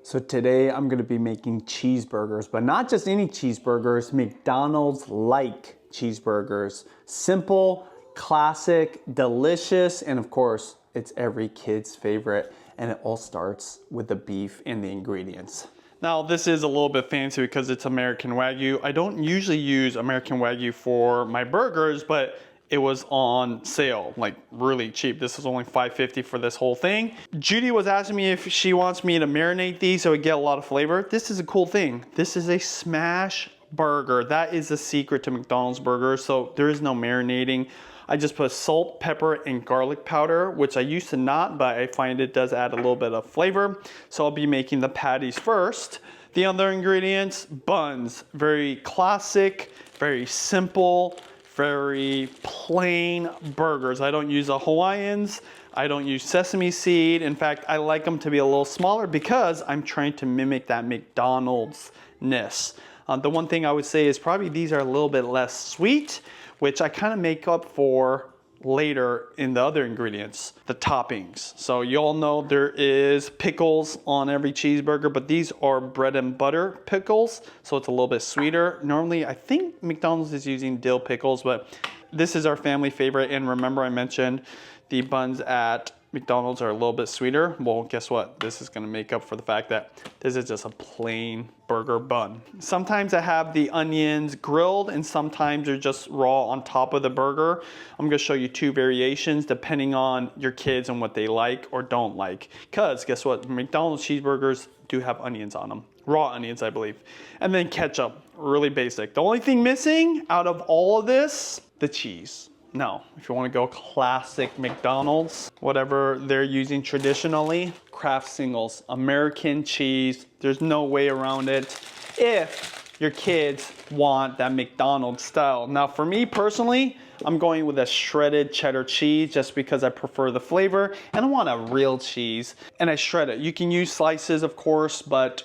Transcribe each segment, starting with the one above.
So today I'm gonna be making cheeseburgers, but not just any cheeseburgers, McDonald's-like cheeseburgers. Simple, classic, delicious, and of course, it's every kid's favorite. And it all starts with the beef and the ingredients. Now this is a little bit fancy because it's American Wagyu. I don't usually use American Wagyu for my burgers, but it was on sale, like really cheap. This was only $5.50 for this whole thing. Judy was asking me if she wants me to marinate these so I get a lot of flavor. This is a cool thing. This is a smash burger. That is the secret to McDonald's burgers. So there is no marinating. I just put salt, pepper, and garlic powder, which I used to not, but I find it does add a little bit of flavor. So I'll be making the patties first. The other ingredients, buns. Very classic, very simple, very plain burgers. I don't use the Hawaiians. I don't use sesame seed. In fact, I like them to be a little smaller because I'm trying to mimic that McDonald's-ness. The one thing I would say is probably these are a little bit less sweet, which I kind of make up for later in the other ingredients, the toppings. So you all know there is pickles on every cheeseburger, but these are bread and butter pickles, so it's a little bit sweeter. Normally, I think McDonald's is using dill pickles, but this is our family favorite. And remember I mentioned the buns at McDonald's are a little bit sweeter. Well, guess what? This is gonna make up for the fact that this is just a plain burger bun. Sometimes I have the onions grilled and sometimes they're just raw on top of the burger. I'm gonna show you two variations depending on your kids and what they like or don't like. Cause guess what? McDonald's cheeseburgers do have onions on them. Raw onions, I believe. And then ketchup, really basic. The only thing missing out of all of this, the cheese. Now, if you want to go classic McDonald's, whatever they're using traditionally, Kraft Singles, American cheese, there's no way around it if your kids want that McDonald's style. Now, for me personally, I'm going with a shredded cheddar cheese just because I prefer the flavor and I want a real cheese and I shred it. You can use slices, of course, but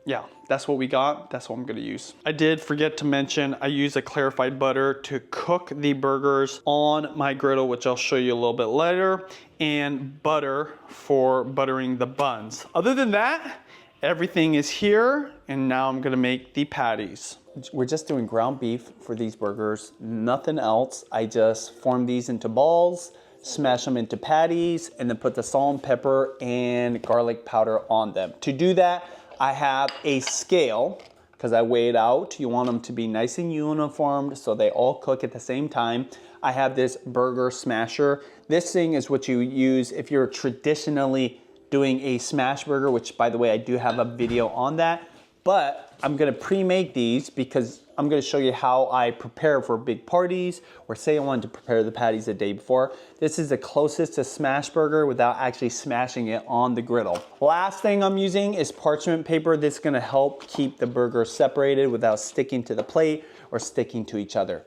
yeah, that's what we got. That's what I'm gonna use. I did forget to mention, I use a clarified butter to cook the burgers on my griddle, which I'll show you a little bit later, and butter for buttering the buns. Other than that, everything is here, and now I'm gonna make the patties. We're just doing ground beef for these burgers, nothing else. I just form these into balls, smash them into patties, and then put the salt and pepper and garlic powder on them. To do that, I have a scale because I weigh it out. You want them to be nice and uniformed so they all cook at the same time. I have this burger smasher. This thing is what you use if you're traditionally doing a smash burger, which by the way, I do have a video on that. But I'm gonna pre-make these because I'm gonna show you how I prepare for big parties, or say I wanted to prepare the patties the day before. This is the closest to smash burger without actually smashing it on the griddle. Last thing I'm using is parchment paper. This is gonna help keep the burger separated without sticking to the plate or sticking to each other.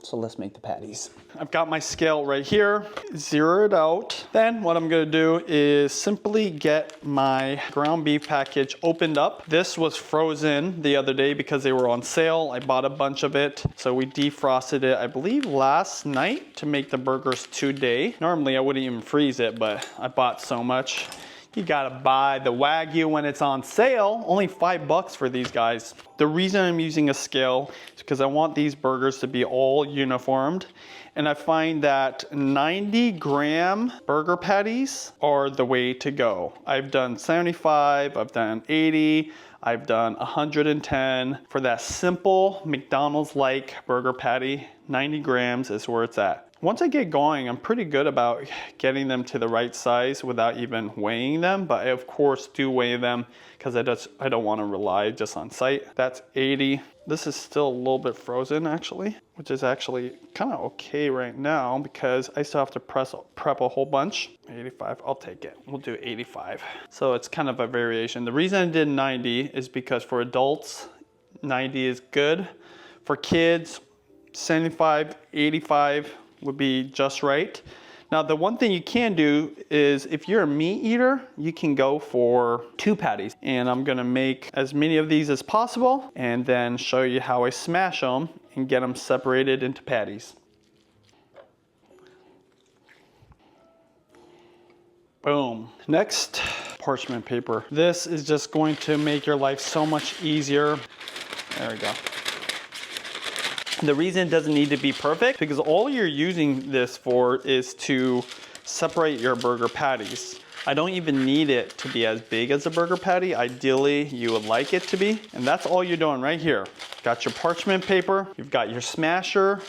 So let's make the patties. I've got my scale right here, zero it out. Then what I'm gonna do is simply get my ground beef package opened up. This was frozen the other day because they were on sale. I bought a bunch of it. So we defrosted it, I believe last night to make the burgers today. Normally I wouldn't even freeze it, but I bought so much. You gotta buy the Wagyu when it's on sale. Only $5 for these guys. The reason I'm using a scale is because I want these burgers to be all uniformed. And I find that 90-gram burger patties are the way to go. I've done 75, I've done 80, I've done 110. For that simple McDonald's-like burger patty, 90 grams is where it's at. Once I get going, I'm pretty good about getting them to the right size without even weighing them, but I of course do weigh them because I don't want to rely just on sight. That's 80. This is still a little bit frozen actually, which is actually kind of okay right now because I still have to prep a whole bunch. 85, I'll take it. We'll do 85. So it's kind of a variation. The reason I did 90 is because for adults, 90 is good. For kids, 75, 85, would be just right. Now the one thing you can do is if you're a meat eater, you can go for 2 patties. And I'm gonna make as many of these as possible and then show you how I smash them and get them separated into patties. Boom. Next parchment paper. This is just going to make your life so much easier. There we go. The reason it doesn't need to be perfect, because all you're using this for is to separate your burger patties. I don't even need it to be as big as a burger patty. Ideally, you would like it to be. And that's all you're doing right here. Got your parchment paper, you've got your smasher.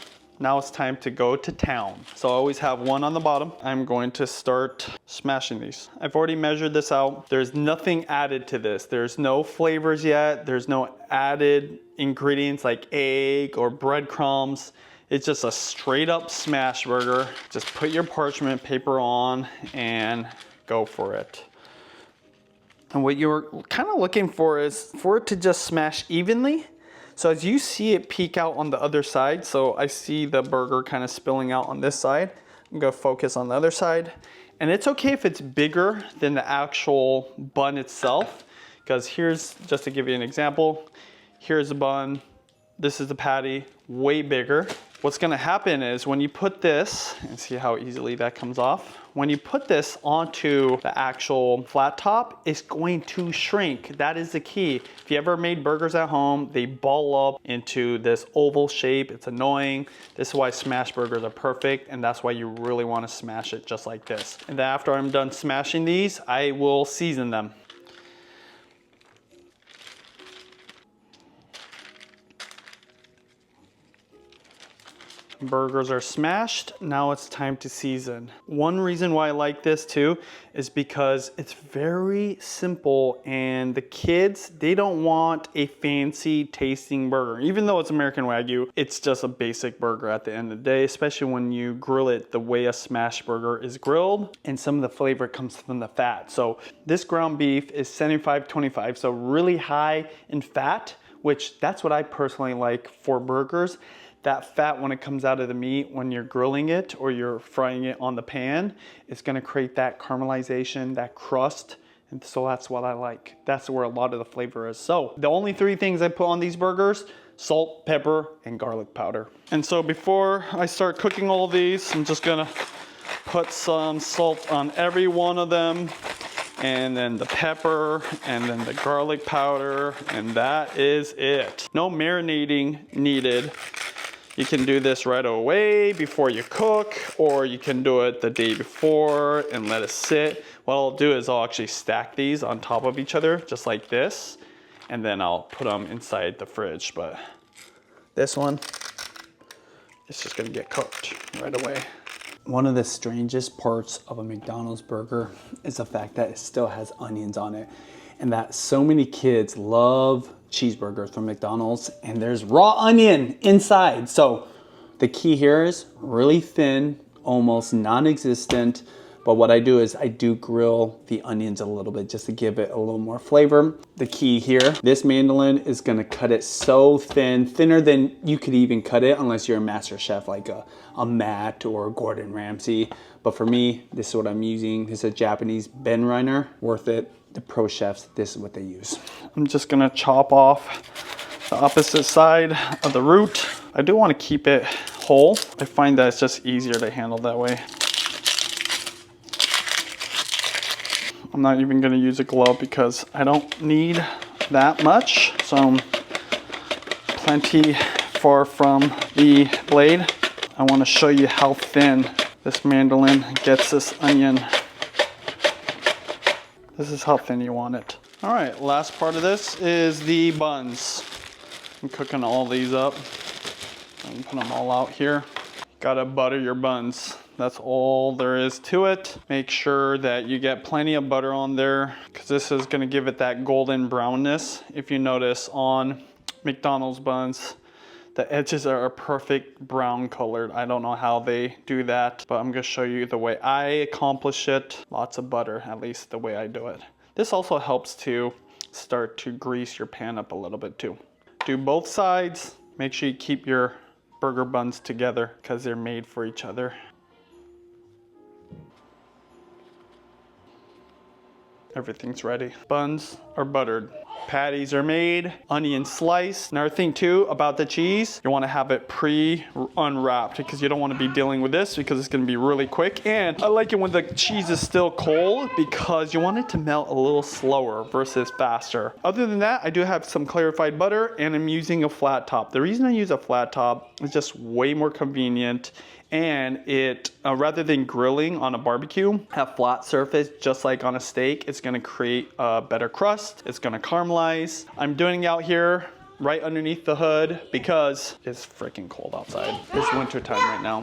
Now it's time to go to town. So I always have one on the bottom. I'm going to start smashing these. I've already measured this out. There's nothing added to this. There's no flavors yet. There's no added ingredients like egg or breadcrumbs. It's just a straight up smash burger. Just put your parchment paper on and go for it. And what you're kind of looking for is for it to just smash evenly. So as you see it peek out on the other side, so I see the burger kind of spilling out on this side. I'm gonna focus on the other side. And it's okay if it's bigger than the actual bun itself, because here's, just to give you an example, here's the bun, this is the patty, way bigger. What's gonna happen is when you put this, and see how easily that comes off, when you put this onto the actual flat top, it's going to shrink. That is the key. If you ever made burgers at home, they ball up into this oval shape. It's annoying. This is why smash burgers are perfect, and that's why you really wanna smash it just like this. And then after I'm done smashing these, I will season them. Burgers are smashed. Now it's time to season. One reason why I like this too is because it's very simple, and the kids, they don't want a fancy tasting burger. Even though it's American Wagyu, it's just a basic burger at the end of the day, especially when you grill it the way a smash burger is grilled, and some of the flavor comes from the fat. So this ground beef is 75-25, so really high in fat, which that's what I personally like for burgers. That fat, when it comes out of the meat, when you're grilling it or you're frying it on the pan, it's gonna create that caramelization, that crust. And so that's what I like. That's where a lot of the flavor is. So the only three things I put on these burgers: salt, pepper, and garlic powder. And so before I start cooking all of these, I'm just gonna put some salt on every one of them, and then the pepper, and then the garlic powder, and that is it. No marinating needed. You can do this right away before you cook, or you can do it the day before and let it sit. What I'll do is I'll actually stack these on top of each other, just like this, and then I'll put them inside the fridge. But this one, it's just gonna get cooked right away. One of the strangest parts of a McDonald's burger is the fact that it still has onions on it, and that so many kids love cheeseburgers from McDonald's, and there's raw onion inside. So the key here is really thin, almost non-existent. But what I do is I do grill the onions a little bit just to give it a little more flavor. The key here, this mandolin is gonna cut it so thin, thinner than you could even cut it unless you're a master chef like a Matt or Gordon Ramsay. But for me, this is what I'm using. This is a Japanese Ben Reiner, worth it. The pro chefs, this is what they use. I'm just gonna chop off the opposite side of the root. I do wanna keep it whole. I find that it's just easier to handle that way. I'm not even gonna use a glove because I don't need that much. So I'm plenty far from the blade. I wanna show you how thin this mandolin gets this onion. This is how thin you want it. All right, last part of this is the buns. I'm cooking all these up. I'm put them all out here. Gotta butter your buns. That's all there is to it. Make sure that you get plenty of butter on there, because this is gonna give it that golden brownness. If you notice on McDonald's buns, the edges are a perfect brown colored. I don't know how they do that, but I'm gonna show you the way I accomplish it. Lots of butter, at least the way I do it. This also helps to start to grease your pan up a little bit too. Do both sides. Make sure you keep your burger buns together because they're made for each other. Everything's ready. Buns are buttered. Patties are made, onion sliced. Another thing too about the cheese, you want to have it pre-unwrapped because you don't want to be dealing with this because it's going to be really quick. And I like it when the cheese is still cold because you want it to melt a little slower versus faster. Other than that, I do have some clarified butter and I'm using a flat top. The reason I use a flat top is just way more convenient. And it, rather than grilling on a barbecue, have flat surface just like on a steak. It's gonna create a better crust. It's gonna caramelize. I'm doing it out here right underneath the hood because it's freaking cold outside. It's winter time right now.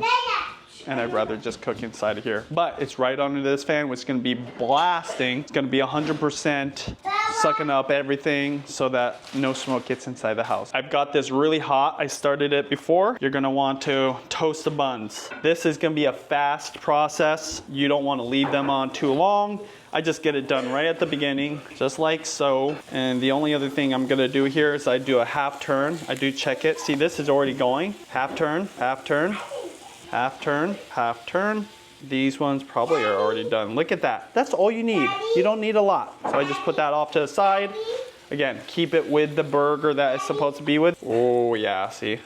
And I'd rather just cook inside of here. But it's right under this fan, which is gonna be blasting. It's gonna be 100% sucking up everything so that no smoke gets inside the house. I've got this really hot. I started it before. You're gonna want to toast the buns. This is gonna be a fast process. You don't wanna leave them on too long. I just get it done right at the beginning, just like so. And the only other thing I'm gonna do here is I do a half turn. I do check it. See, this is already going. Half turn, half turn. Half turn, half turn. These ones probably are already done. Look at that. That's all you need. You don't need a lot. So I just put that off to the side. Again, keep it with the burger that it's supposed to be with. Oh yeah, see?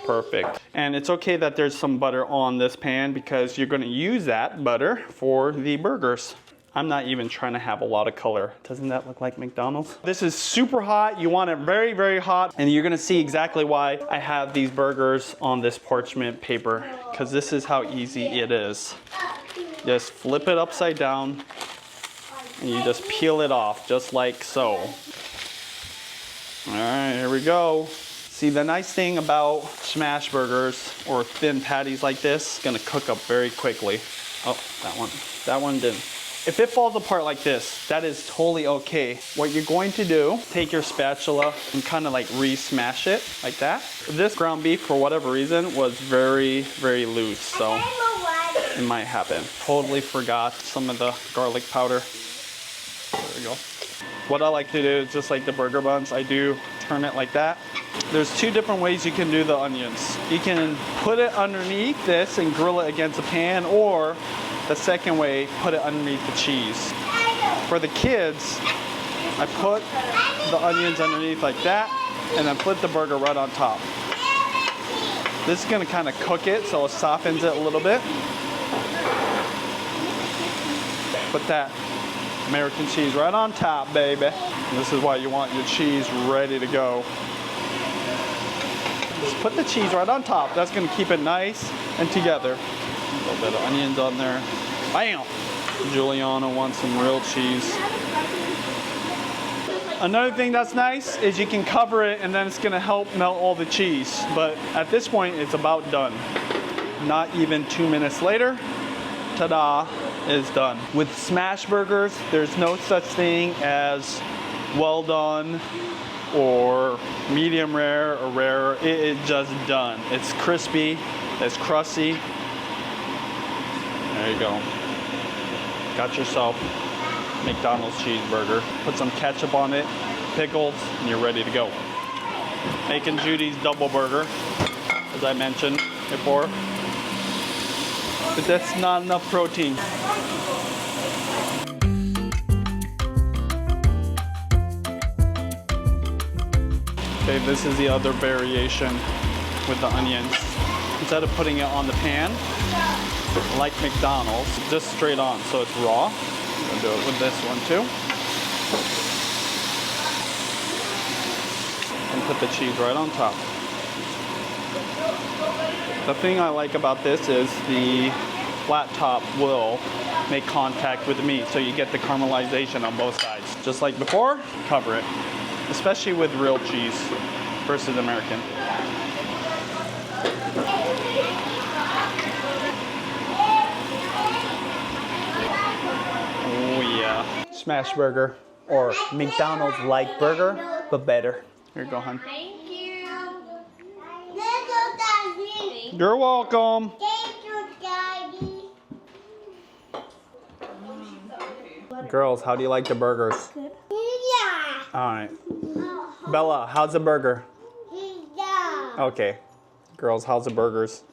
Perfect. And it's okay that there's some butter on this pan because you're gonna use that butter for the burgers. I'm not even trying to have a lot of color. Doesn't that look like McDonald's? This is super hot. You want it very, very hot. And you're gonna see exactly why I have these burgers on this parchment paper, because this is how easy it is. Just flip it upside down and you just peel it off just like so. All right, here we go. See, the nice thing about smash burgers or thin patties like this, it's gonna cook up very quickly. Oh, that one didn't. If it falls apart like this, that is totally okay. What you're going to do, take your spatula and kind of like re-smash it like that. This ground beef, for whatever reason, was very, very loose, so it might happen. Totally forgot some of the garlic powder. There we go. What I like to do is just like the burger buns, I do turn it like that. There's two different ways you can do the onions. You can put it underneath this and grill it against a pan, or the second way, put it underneath the cheese. For the kids, I put the onions underneath like that and then put the burger right on top. This is gonna kind of cook it so it softens it a little bit. Put that American cheese right on top, baby. And this is why you want your cheese ready to go. Just put the cheese right on top. That's gonna keep it nice and together. A little bit of onions on there. Bam! Juliana wants some real cheese. Another thing that's nice is you can cover it and then it's gonna help melt all the cheese. But at this point, it's about done. Not even 2 minutes later, ta-da, is done. With smash burgers, there's no such thing as well done or medium rare or rare. It is just done. It's crispy, it's crusty. There you go. Got yourself McDonald's cheeseburger. Put some ketchup on it, pickles, and you're ready to go. Making Judy's double burger, as I mentioned before. But that's not enough protein. Okay, this is the other variation with the onions. Instead of putting it on the pan, like McDonald's, just straight on, so it's raw. I'm gonna do it with this one too. And put the cheese right on top. The thing I like about this is the flat top will make contact with the meat, so you get the caramelization on both sides. Just like before, cover it. Especially with real cheese versus American. Oh yeah. Smash burger, or McDonald's like burger, but better. Here you go, hon. Thank you. You're welcome. Thank you, Daddy. Girls, how do you like the burgers? Yeah. All right. Bella, how's the burger? Yeah. Okay. Girls, how's the burgers?